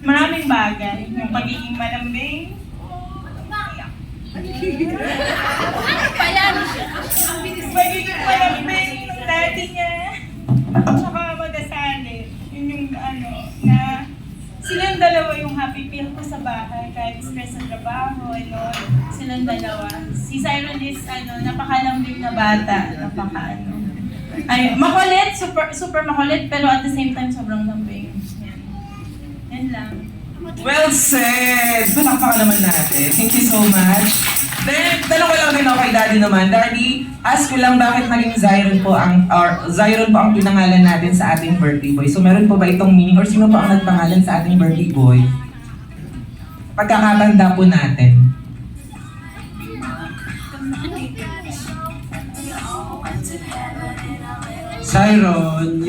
Maraming bagay. Yung pagiging malambing. Pagiging malambing ng daddy niya. Tsaka magasalit. Yun yung na silang dalawa yung happy feel ko sa bahay. Kahit stress sa trabaho, silang dalawa. Si Siron is napakalambing na bata. Makulit, super makulit, pero at the same time sobrang lambing. Yan lang. Well said! Palakpakan naman natin. Thank you so much. Then, tanong ko lang din ako kay Daddy naman. Daddy, ask ko lang bakit naging Zyron po ang pinangalan natin sa ating birthday boy. So meron po ba itong meaning or sino po ang nagpangalan sa ating birthday boy? Pagkakatanda po natin. Siron,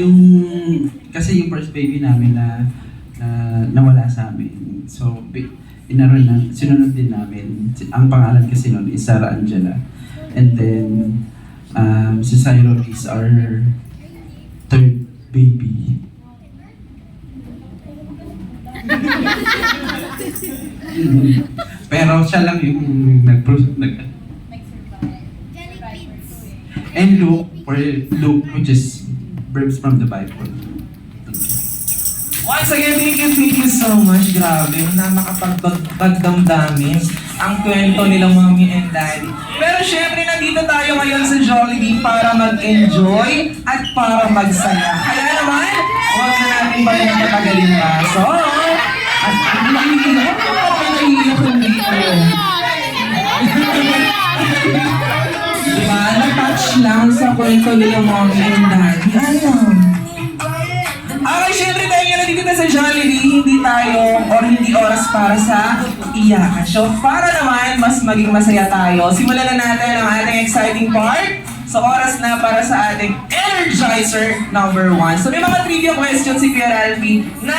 kasi yung first baby namin na nawala sa amin. So, sinunod din namin. Ang pangalan kasi nun is Sarah Angela. And then, si Siron is our third baby. Pero siya lang yung and Luke, which is verbs from the Bible. Once again, thank you so much. Grabe, na makapagdamdamin ang kwento nilang mommy and daddy. Pero syempre, nandito tayo ngayon sa Jollibee para mag-enjoy at para magsaya. Kaya naman, huwag na natin ba yung patagalin pa. So, diba, na-touch lang sa kwento nilang mommy and daddy. Okay, syempre tayo nga nandito na sa Jollibee, hindi oras para sa iyakan. So, para naman mas maging masaya tayo, simulan na natin ang ating exciting part. So, oras na para sa ating Energizer number 1. So, may mga trivia questions si Kuya Ralphie na